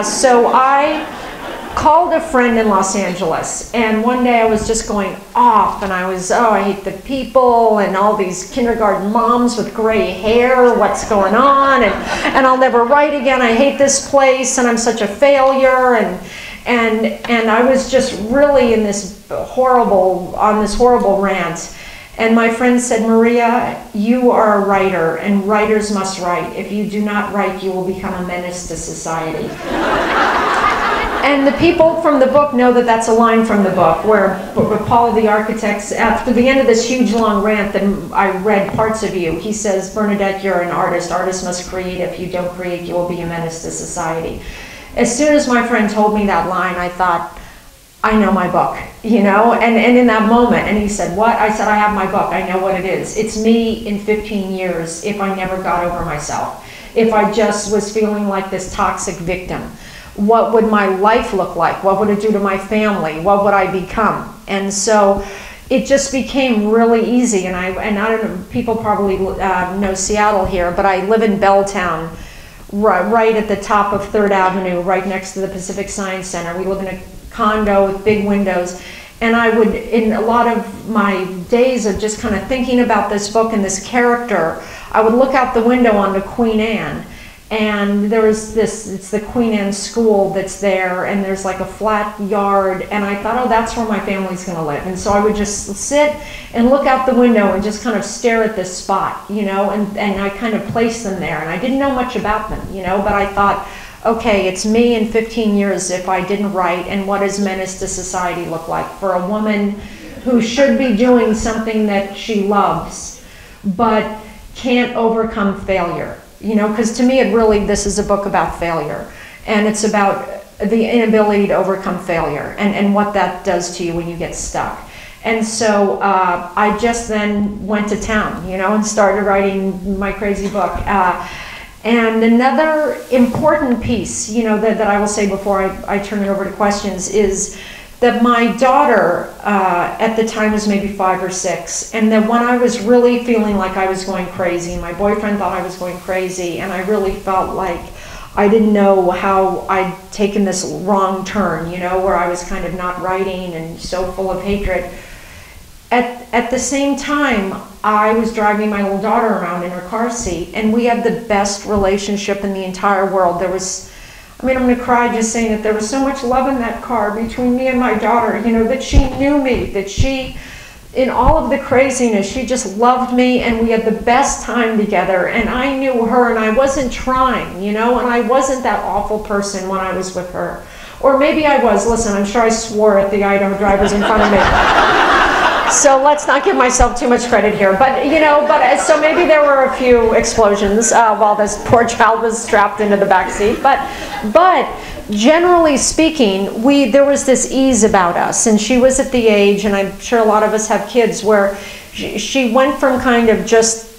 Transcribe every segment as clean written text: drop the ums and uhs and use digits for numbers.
So I called a friend in Los Angeles, and one day I was just going off, and I was, oh, I hate the people and all these kindergarten moms with gray hair, what's going on, and I'll never write again, I hate this place, and I'm such a failure, and I was just really in this horrible rant. And my friend said, Maria, you are a writer, and writers must write. If you do not write, you will become a menace to society. And the people from the book know that that's a line from the book, where Paul the architect, after the end of this huge long rant that I read parts of you, he says, Bernadette, you're an artist. Artists must create. If you don't create, you will be a menace to society. As soon as my friend told me that line, I thought, I know my book, you know, and in that moment, and he said, what? I said, I have my book, I know what it is. It's me in 15 years if I never got over myself, if I just was feeling like this toxic victim. What would my life look like? What would it do to my family? What would I become? And so it just became really easy, and I don't know, people probably know Seattle here, but I live in Belltown, right at the top of 3rd Avenue, right next to the Pacific Science Center. We live in a condo with big windows, and I would, in a lot of my days of just kind of thinking about this book and this character, I would look out the window onto Queen Anne, and there was this, it's the Queen Anne School that's there, and there's like a flat yard, and I thought, oh, that's where my family's going to live. And so I would just sit and look out the window and just kind of stare at this spot, you know, and I kind of placed them there, and I didn't know much about them, you know, but I thought, okay, it's me in 15 years if I didn't write, and what does menace to society look like for a woman who should be doing something that she loves, but can't overcome failure, you know, because to me this is a book about failure, and it's about the inability to overcome failure and what that does to you when you get stuck. And so I just then went to town, you know, and started writing my crazy book. And another important piece, you know, that I will say before I turn it over to questions is that my daughter at the time was maybe 5 or 6, and that when I was really feeling like I was going crazy, my boyfriend thought I was going crazy, and I really felt like I didn't know how I'd taken this wrong turn, you know, where I was kind of not writing and so full of hatred. At the same time, I was driving my little daughter around in her car seat, and we had the best relationship in the entire world. There was, I mean, I'm going to cry just saying that there was so much love in that car between me and my daughter, you know, that she knew me, that she, in all of the craziness, she just loved me, and we had the best time together, and I knew her, and I wasn't trying, you know, and I wasn't that awful person when I was with her. Or maybe I was. Listen, I'm sure I swore at the Idaho drivers in front of me. So let's not give myself too much credit here, but you know, so maybe there were a few explosions while this poor child was strapped into the back seat. But generally speaking, there was this ease about us, and she was at the age, and I'm sure a lot of us have kids, where she went from kind of just,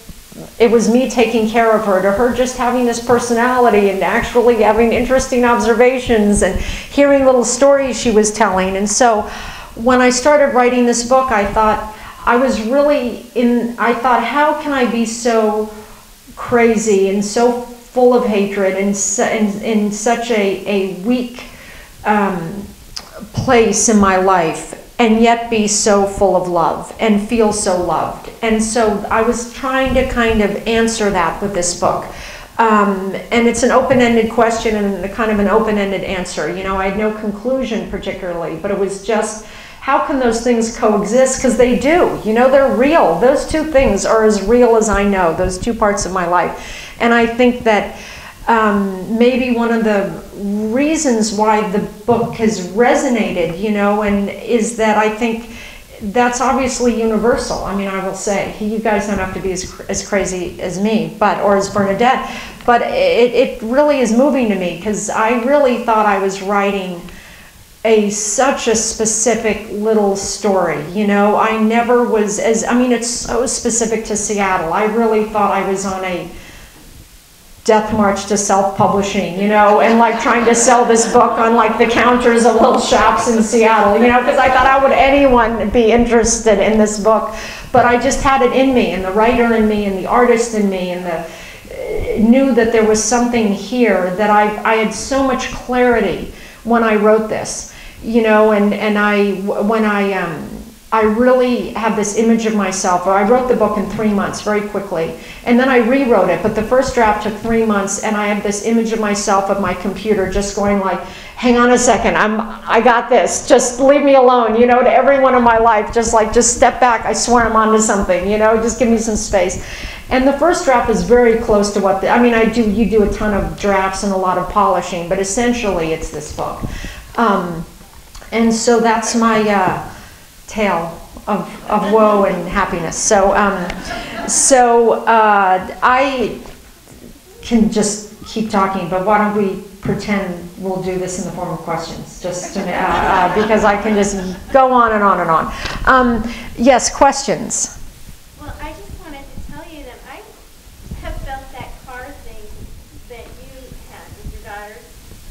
it was me taking care of her, to her just having this personality and actually having interesting observations and hearing little stories she was telling. And so when I started writing this book, I thought, I thought, how can I be so crazy and so full of hatred and in such a weak place in my life, and yet be so full of love and feel so loved? And so I was trying to kind of answer that with this book. And it's an open-ended question and kind of an open-ended answer. You know, I had no conclusion particularly, but it was just, how can those things coexist? Because they do, you know, they're real. Those two things are as real as I know, those two parts of my life. And I think that maybe one of the reasons why the book has resonated, you know, and is that I think that's obviously universal. I mean, I will say, you guys don't have to be as crazy as me, or as Bernadette, but it really is moving to me, because I really thought I was writing such a specific little story, you know. I never was it's so specific to Seattle. I really thought I was on a death march to self-publishing, you know, and like trying to sell this book on like the counters of little shops in Seattle, you know, because I thought, how would anyone be interested in this book? But I just had it in me, and the writer in me, and the artist in me, and the, knew that there was something here, that I had so much clarity when I wrote this, you know, and I really have this image of myself, or I wrote the book in 3 months very quickly, and then I rewrote it, but the first draft took 3 months, and I have this image of myself at my computer just going like, hang on a second, I got this, just leave me alone, you know, to everyone in my life, just step back, I swear I'm onto something, you know, just give me some space. And the first draft is very close to what, you do a ton of drafts and a lot of polishing, but essentially it's this book. And so that's my tale of woe and happiness. So, I can just keep talking, but why don't we pretend we'll do this in the form of questions, just to, because I can just go on and on and on. Yes, questions. Well, I just wanted to tell you that I have felt that car thing that you had with your daughters.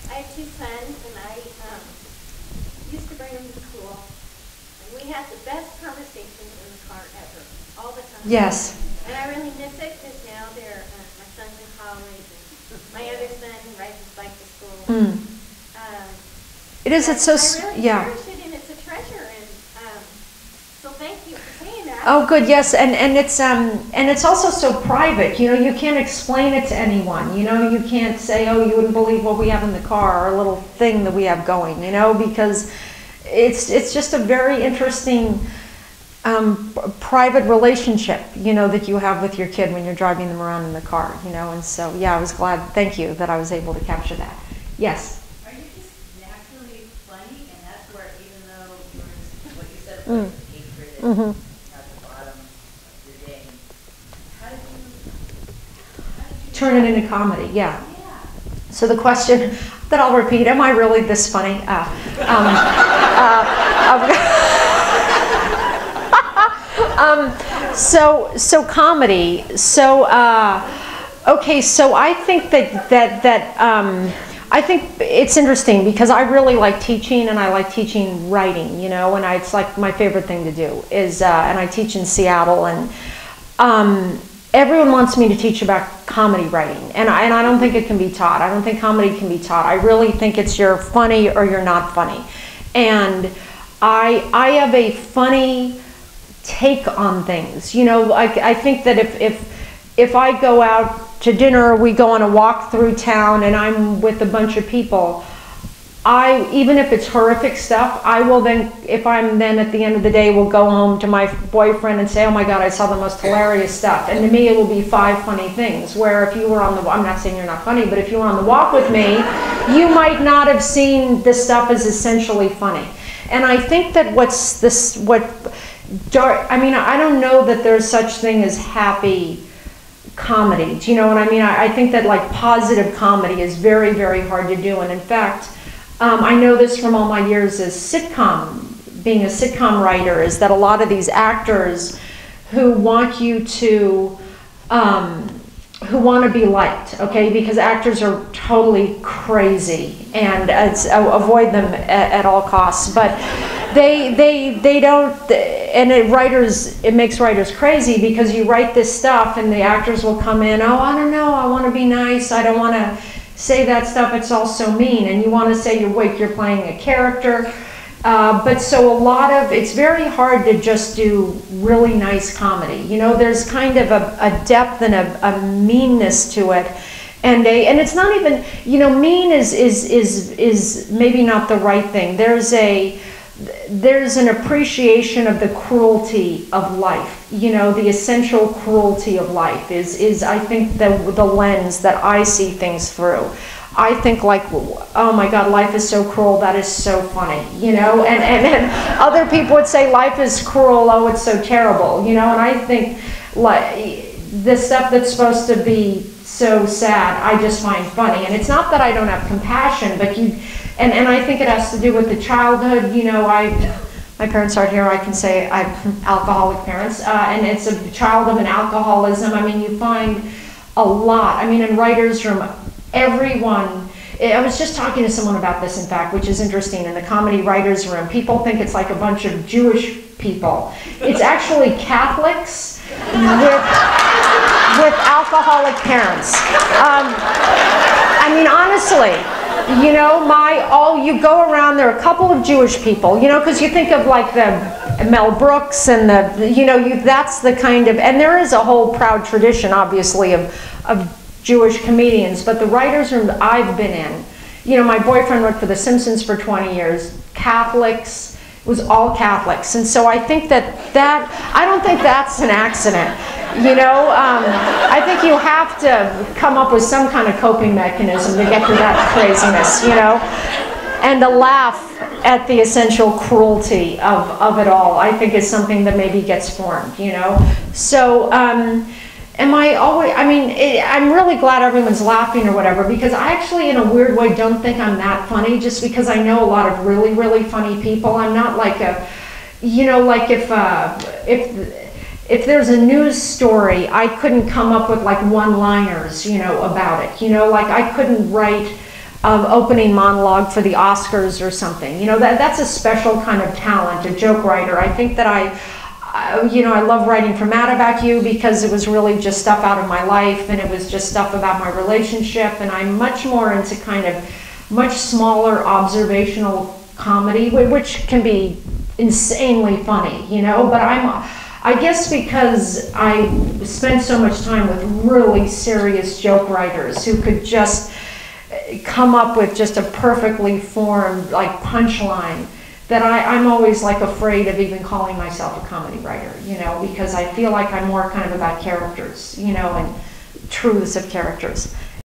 I have 2 sons, and I used to bring them to school, and we had the best conversations in the car ever, all the time. Yes. And I really miss it because now they're, my son's in college, and my other son rides his bike to school. It is, it's so, I really yeah. cherish it, and it's a treasure, and so thank you for saying that. Oh, good, yes, and it's also so private. You know, you can't explain it to anyone. You know, you can't say, oh, you wouldn't believe what we have in the car, or a little thing that we have going. You know, because it's just a very interesting private relationship. You know, that you have with your kid when you're driving them around in the car. You know, and so yeah, I was glad. Thank you that I was able to capture that. Yes. Hatred at the bottom of your game. How did you turn it into comedy? Yeah. So the question that I'll repeat: am I really this funny? So comedy. So okay. So I think I think it's interesting because I really like teaching, and I like teaching writing, you know, and it's like my favorite thing to do is, and I teach in Seattle, and everyone wants me to teach about comedy writing, and I don't think it can be taught. I don't think comedy can be taught. I really think it's you're funny or you're not funny, and I have a funny take on things, you know. I think that if I go out to dinner, we go on a walk through town, and I'm with a bunch of people, even if it's horrific stuff, I will then, if I'm then at the end of the day, will go home to my boyfriend and say, oh my God, I saw the most hilarious stuff. And to me, it will be 5 funny things, where if you were on the, I'm not saying you're not funny, but if you were on the walk with me, you might not have seen this stuff as essentially funny. And I think that I don't know that there's such thing as happy comedy. Do you know what I mean? I think that like positive comedy is very, very hard to do. And in fact, I know this from all my years as being a sitcom writer, is that a lot of these actors who want you to, who want to be liked, okay? Because actors are totally crazy, and avoid them at all costs. But they don't, and it makes writers crazy, because you write this stuff and the actors will come in, oh, I don't know, I want to be nice, I don't want to say that stuff, it's all so mean, and you want to say you're playing a character. But so it's very hard to just do really nice comedy. You know, there's kind of a depth and a meanness to it. And it's not even, you know, mean is maybe not the right thing. There's an appreciation of the cruelty of life. You know, the essential cruelty of life is I think the lens that I see things through. I think like, oh my God, life is so cruel, that is so funny, you know, and other people would say life is cruel, oh, it's so terrible, you know, and I think like the stuff that's supposed to be so sad, I just find funny. And it's not that I don't have compassion, but and I think it has to do with the childhood, you know. My parents aren't here, I can say I'm alcoholic parents, and it's a child of an alcoholism. I mean, you find a lot, I mean, in writer's room, everyone, I was just talking to someone about this, in fact, which is interesting, in the comedy writer's room. People think it's like a bunch of Jewish people. It's actually Catholics with with alcoholic parents. I mean, honestly, you know, you go around, there are a couple of Jewish people, you know, because you think of like the Mel Brooks and that's the kind of, and there is a whole proud tradition, obviously, of Jewish comedians, but the writers' room that I've been in, you know, my boyfriend worked for The Simpsons for 20 years, Catholics, it was all Catholics, and so I think I don't think that's an accident. You know, I think you have to come up with some kind of coping mechanism to get through that craziness, you know, and to laugh at the essential cruelty of it all, I think is something that maybe gets formed, you know. So, I'm really glad everyone's laughing or whatever, because I actually, in a weird way, don't think I'm that funny, just because I know a lot of really, really funny people. I'm not like like if there's a news story, I couldn't come up with like one-liners, you know, about it. You know, like I couldn't write an opening monologue for the Oscars or something. You know, that's a special kind of talent, a joke writer. I think that I love writing for Mad About You because it was really just stuff out of my life, and it was just stuff about my relationship, and I'm much more into kind of much smaller observational comedy, which can be insanely funny, you know, but I guess because I spent so much time with really serious joke writers who could just come up with just a perfectly formed like punchline, that I'm always like afraid of even calling myself a comedy writer, you know, because I feel like I'm more kind of about characters, you know, and truths of characters.